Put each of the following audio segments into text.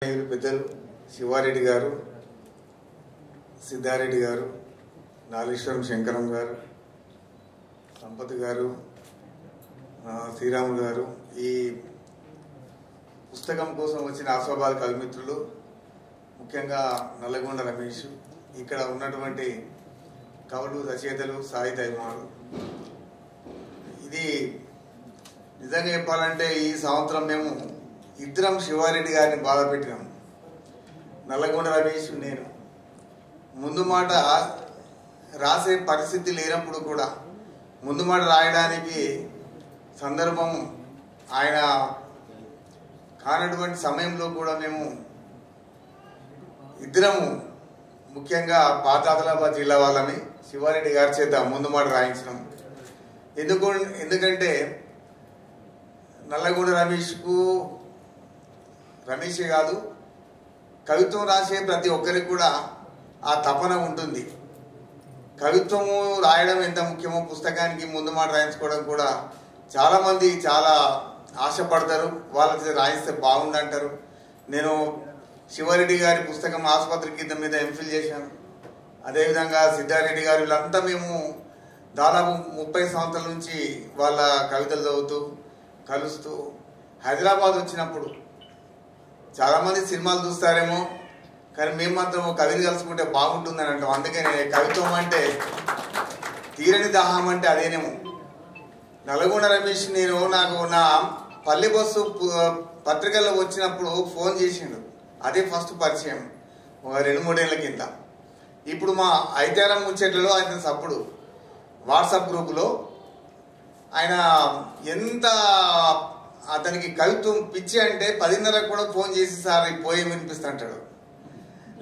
పెద్దలు శివారెడ్డి గారు, సిద్ధారెడ్డి గారు, నాగేశ్వరం శంకరం గారు, సంపత్ గారు, శ్రీరాములు గారు, ఈ పుస్తకం కోసం వచ్చిన ఆస్వాబాద్ కవిమిత్రులు, ముఖ్యంగా నల్లగొండ రమేష్, ఇక్కడ ఉన్నటువంటి కవులు, రచయితలు, సాహిత్య అభిమానులు, ఇది నిజంగా చెప్పాలంటే ఈ సంవత్సరం మేము ఇద్దరం శివారెడ్డి గారిని బాధ పెట్టినాం. నల్లగొండ రమేష్, నేను ముందు మాట రాసే పరిస్థితి లేనప్పుడు కూడా ముందు మాట రాయడానికి సందర్భం ఆయన కానటువంటి సమయంలో కూడా మేము ఇద్దరము ముఖ్యంగా పాత ఆదిలాబాద్ జిల్లా వాళ్ళని శివారెడ్డి గారి చేత ముందు మాట రాయించినాం. ఎందుకంటే నల్లగొండ రమేషే కాదు, కవిత్వం రాసే ప్రతి ఒక్కరికి కూడా ఆ తపన ఉంటుంది. కవిత్వము రాయడం ఎంత ముఖ్యమో పుస్తకానికి ముందు మాట రాయించుకోవడం కూడా చాలామంది చాలా ఆశపడతారు. వాళ్ళకి రాయిస్తే బాగుందంటారు. నేను శివారెడ్డి గారి పుస్తకం ఆసుపత్రి గీత మీద ఎంఫిల్ చేశాను. అదేవిధంగా సిద్ధారెడ్డి గారు, వీళ్ళంతా మేము దాదాపు 30 సంవత్సరాల నుంచి వాళ్ళ కవితలు చదువుతూ కలుస్తూ హైదరాబాద్ వచ్చినప్పుడు చాలామంది సినిమాలు చూస్తారేమో, కానీ మేము మాత్రం కవిని కలుసుకుంటే బాగుంటుందని అంటాం. అందుకనే కవిత్వం అంటే తీరని దాహం అంటే అదేనేమో. నల్గొండ రమేష్ నాకు నా పల్లె బస్సు పత్రికల్లో వచ్చినప్పుడు ఫోన్ చేసిండు. అదే ఫస్ట్ పరిచయం, ఒక 2-3 ఏళ్ల కింద. ఇప్పుడు మా ఐతారం ముచ్చట్లలో ఆయన సప్పుడు వాట్సాప్ గ్రూపులో ఆయన ఎంత అతనికి కవిత్వం పిచ్చి అంటే 10:30 కూడా ఫోన్ చేసి సార్ ఈ పోయి వినిపిస్తుంటాడు,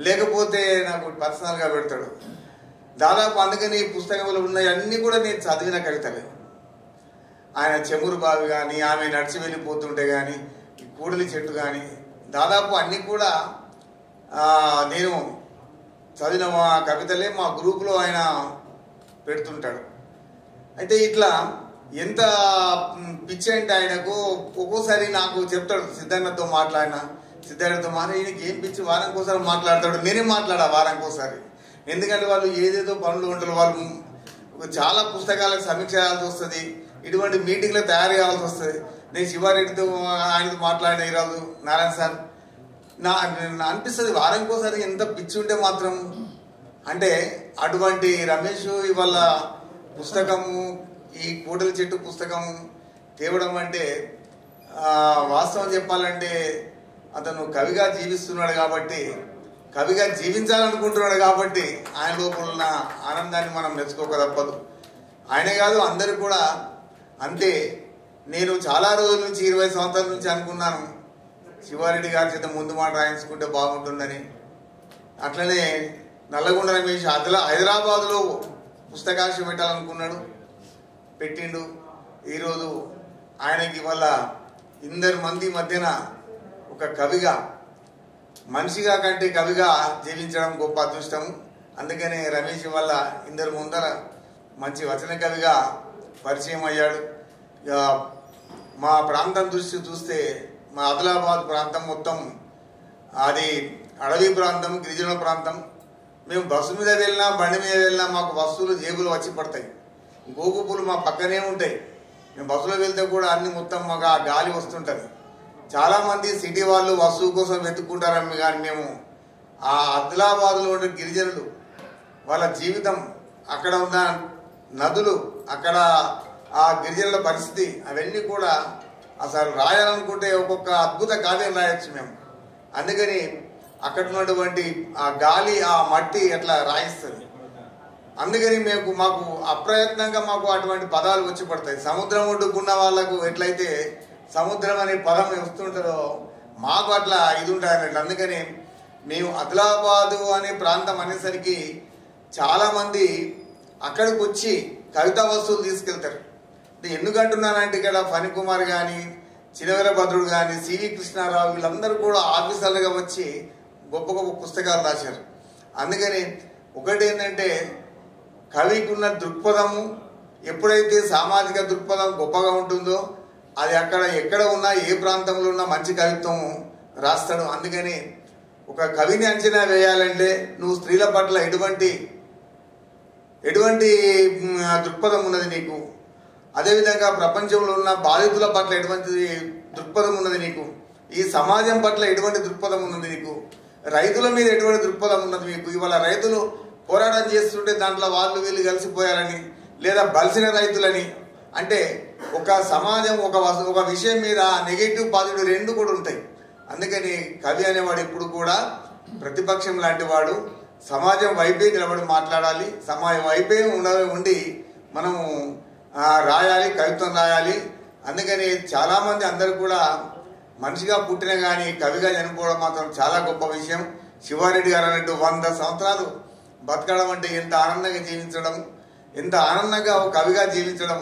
లేకపోతే నాకు పర్సనల్గా పెడతాడు. దాదాపు అందుకని ఈ పుస్తకంలో ఉన్నాయి అన్నీ కూడా నేను చదివిన కవితలే. ఆయన చెమురు బావి కానీ, ఆమె నడిచి వెళ్ళిపోతుంటే కానీ, ఈ కూడలి చెట్టు కానీ, దాదాపు అన్నీ కూడా నేను చదివిన మా కవితలే మా గ్రూపులో ఆయన పెడుతుంటాడు. అయితే ఇట్లా ఎంత పిచ్చి అంటే ఆయనకు ఒక్కోసారి నాకు చెప్తాడు, సిద్ధార్థతో ఈయనకి ఏం పిచ్చి, వారానికోసారి మాట్లాడతాడు. నేనే మాట్లాడా వారానికోసారి. ఎందుకంటే వాళ్ళు ఏదేదో పనులు ఉంటారు, వాళ్ళు చాలా పుస్తకాలకు సమీక్ష చేయాల్సి వస్తుంది, ఇటువంటి మీటింగ్లో తయారు చేయాల్సి వస్తుంది. నేను శివారెడ్డితో ఆయనతో మాట్లాడిన ఈరోజు నారాయణ సార్ అనిపిస్తుంది వారానికోసారి ఎంత పిచ్చి ఉంటే మాత్రం. అంటే అటువంటి రమేష్ ఇవాళ పుస్తకము, ఈ కూడలి చెట్టు పుస్తకం తేవడం అంటే వాస్తవం చెప్పాలంటే అతను కవిగా జీవిస్తున్నాడు కాబట్టి, కవిగా జీవించాలనుకుంటున్నాడు కాబట్టి ఆయన లోపల ఉన్న ఆనందాన్ని మనం మెచ్చుకోక తప్పదు. ఆయనే కాదు అందరూ కూడా అంతే. నేను చాలా రోజుల నుంచి 20 సంవత్సరాల నుంచి అనుకున్నాను శివారెడ్డి గారి చేత ముందు మాట రాయించుకుంటే బాగుంటుందని. అట్లనే నల్లగొండ రమేష్ హైదరాబాద్లో పుస్తకాశ పెట్టాలనుకున్నాడు, పెట్టిండు. ఈరోజు ఆయనకి వల్ల 2 మంది మధ్యన ఒక కవిగా, మనిషిగా కంటే కవిగా జీవించడం గొప్ప అదృష్టం. అందుకనే రమేష్ వల్ల 2 ముందర మంచి వచన కవిగా పరిచయం అయ్యాడు. మా ప్రాంతం దృష్టి చూస్తే మా ఆదిలాబాద్ ప్రాంతం మొత్తం అది అడవి ప్రాంతం, గిరిజన ప్రాంతం. మేము బస్సు మీద వెళ్ళినా బండి మీద వెళ్ళినా మాకు వస్తువులు జేబులు వచ్చి పడతాయి. గోగుపులు మా పక్కనే ఉంటాయి. మేము బస్సులో వెళ్తే కూడా అన్ని మొత్తం మాకు ఆ గాలి వస్తుంటుంది. చాలామంది సిటీ వాళ్ళు వస్తువు కోసం వెతుక్కుంటారని, కానీ మేము ఆ ఆదిలాబాద్లో ఉండే గిరిజనులు వాళ్ళ జీవితం, అక్కడ ఉన్న నదులు, అక్కడ ఆ గిరిజనుల పరిస్థితి, అవన్నీ కూడా అసలు రాయాలనుకుంటే ఒక్కొక్క అద్భుత కావ్యం రాయొచ్చు మేము. అందుకని అక్కడ ఉన్నటువంటి ఆ గాలి, ఆ మట్టి ఎట్లా రాయిస్తుంది. అందుకని మాకు అప్రయత్నంగా మాకు అటువంటి పదాలు వచ్చి పడతాయి. సముద్రం ఒడ్డుకున్న వాళ్ళకు ఎట్లయితే సముద్రం అనే పదం వస్తుంటుందో మాకు అట్లా ఇది ఉంటుంది అన్నట్లు. అందుకని మేము ఆదిలాబాదు అనే ప్రాంతం అనేసరికి చాలామంది అక్కడికి వచ్చి కవితా వస్తువులు తీసుకెళ్తారు. ఎందుకంటున్నానంటే ఇక్కడ ఫణికుమార్ కానీ, చినవీర భద్రుడు కానీ, సివి కృష్ణారావు, వీళ్ళందరూ కూడా ఆఫీసర్లుగా వచ్చి గొప్ప గొప్ప పుస్తకాలు రాశారు. అందుకని ఒకటి ఏంటంటే కవికి ఉన్న దృక్పథము, ఎప్పుడైతే సామాజిక దృక్పథం గొప్పగా ఉంటుందో అది ఎక్కడ ఉన్నా, ఏ ప్రాంతంలో ఉన్నా మంచి కవిత్వం రాస్తాడు. అందుకని ఒక కవిని అంచనా వేయాలంటే నువ్వు స్త్రీల పట్ల ఎటువంటి దృక్పథం ఉన్నది నీకు, అదేవిధంగా ప్రపంచంలో ఉన్న బాధితుల పట్ల ఎటువంటి దృక్పథం ఉన్నది నీకు, ఈ సమాజం పట్ల ఎటువంటి దృక్పథం ఉన్నది నీకు, రైతుల మీద ఎటువంటి దృక్పథం ఉన్నది మీకు. ఇవాళ రైతులు పోరాటం చేస్తుంటే దాంట్లో వాళ్ళు వీళ్ళు కలిసిపోయారని లేదా బలిసిన రైతులని, అంటే ఒక సమాజం ఒక విషయం మీద నెగిటివ్ పాజిటివ్ రెండు కూడా ఉంటాయి. అందుకని కవి అనేవాడు ఎప్పుడు కూడా ప్రతిపక్షం లాంటి వాడు, సమాజం వైపే నిలబడి మాట్లాడాలి, సమాజం వైపే ఉండి మనము రాయాలి, కవిత్వం రాయాలి. అందుకని చాలామంది అందరూ కూడా మనిషిగా పుట్టిన కానీ కవిగా చనిపోవడం మాత్రం చాలా గొప్ప విషయం. శివారెడ్డి గారు అన్నట్టు 100 సంవత్సరాలు బతకడం అంటే ఎంత ఆనందంగా జీవించడం, ఎంత ఆనందంగా ఒక కవిగా జీవించడం,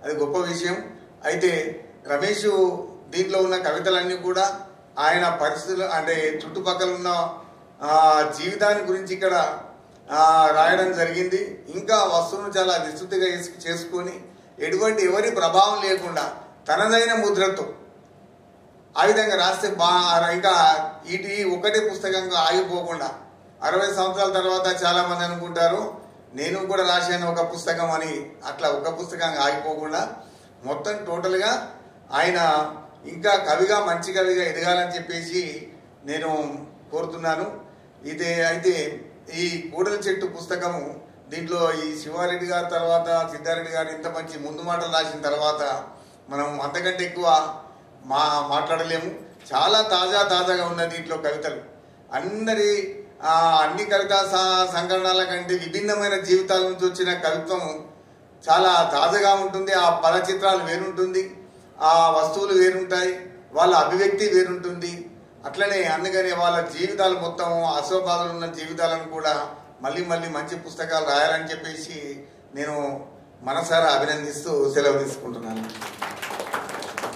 అది గొప్ప విషయం. అయితే రమేష్ దీంట్లో ఉన్న కవితలన్నీ కూడా ఆయన పరిస్థితులు అంటే చుట్టుపక్కల ఉన్న జీవితాన్ని గురించి ఇక్కడ రాయడం జరిగింది. ఇంకా వస్తువును చాలా విస్తృతిగా చేసుకొని ఎవరి ప్రభావం లేకుండా తనదైన ముద్రతో ఆ విధంగా రాస్తే ఇంకా ఈ ఒకటే పుస్తకంగా ఆగిపోకుండా 60 సంవత్సరాల తర్వాత చాలా మంది అనుకుంటారు నేను కూడా రాశాను ఒక పుస్తకం అని, అట్లా ఒక పుస్తకంగా ఆగిపోకుండా మొత్తం టోటల్గా ఆయన ఇంకా కవిగా మంచి కవిగా ఎదగాలని చెప్పేసి నేను కోరుతున్నాను. అయితే ఈ కూడల చెట్టు పుస్తకము దీంట్లో ఈ శివారెడ్డి గారి తర్వాత సిద్ధారెడ్డి గారు ఇంత మంచి ముందు మాటలు రాసిన తర్వాత మనం అంతకంటే ఎక్కువ మాట్లాడలేము. చాలా తాజాగా ఉన్నది దీంట్లో కవితలు. అన్ని కవితా సంకలనాల కంటే విభిన్నమైన జీవితాల నుంచి వచ్చిన కవిత్వం చాలా తాజాగా ఉంటుంది. ఆ పద చిత్రాలు వేరుంటుంది, ఆ వస్తువులు వేరుంటాయి, వాళ్ళ అభివ్యక్తి వేరుంటుంది. అట్లనే అందుకని వాళ్ళ జీవితాలు మొత్తం అశోబాధలు ఉన్న జీవితాలను కూడా మళ్ళీ మంచి పుస్తకాలు రాయాలని చెప్పేసి నేను మనసారా అభినందిస్తూ సెలవు తీసుకుంటున్నాను.